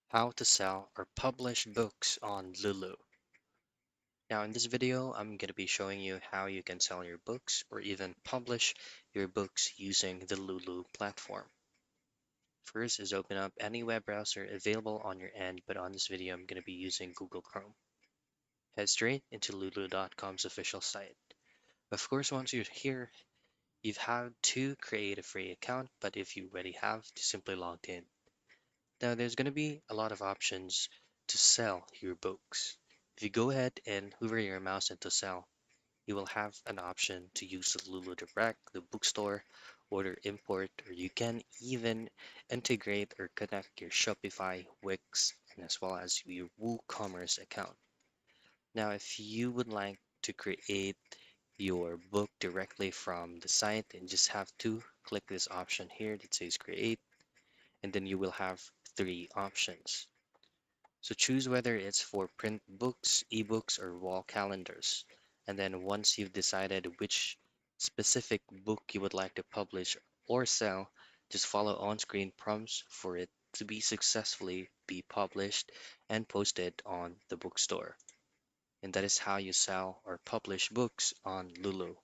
How to sell or publish books on Lulu. Now in this video, I'm going to be showing you how you can sell your books or even publish your books using the Lulu platform. First is open up any web browser available on your end, but on this video, I'm going to be using Google Chrome. Head straight into lulu.com's official site. Of course, once you're here, you've had to create a free account, but if you already have, just simply log in. Now, there's going to be a lot of options to sell your books. If you go ahead and hover your mouse into sell, you will have an option to use the Lulu Direct, the bookstore, order import, or you can even integrate or connect your Shopify, Wix, and as well as your WooCommerce account. Now, if you would like to create your book directly from the site, then you just have to click this option here that says create, and then you will have three options. So choose whether it's for print books, ebooks, or wall calendars. And then once you've decided which specific book you would like to publish or sell, just follow on-screen prompts for it to be successfully be published and posted on the bookstore. And that is how you sell or publish books on Lulu.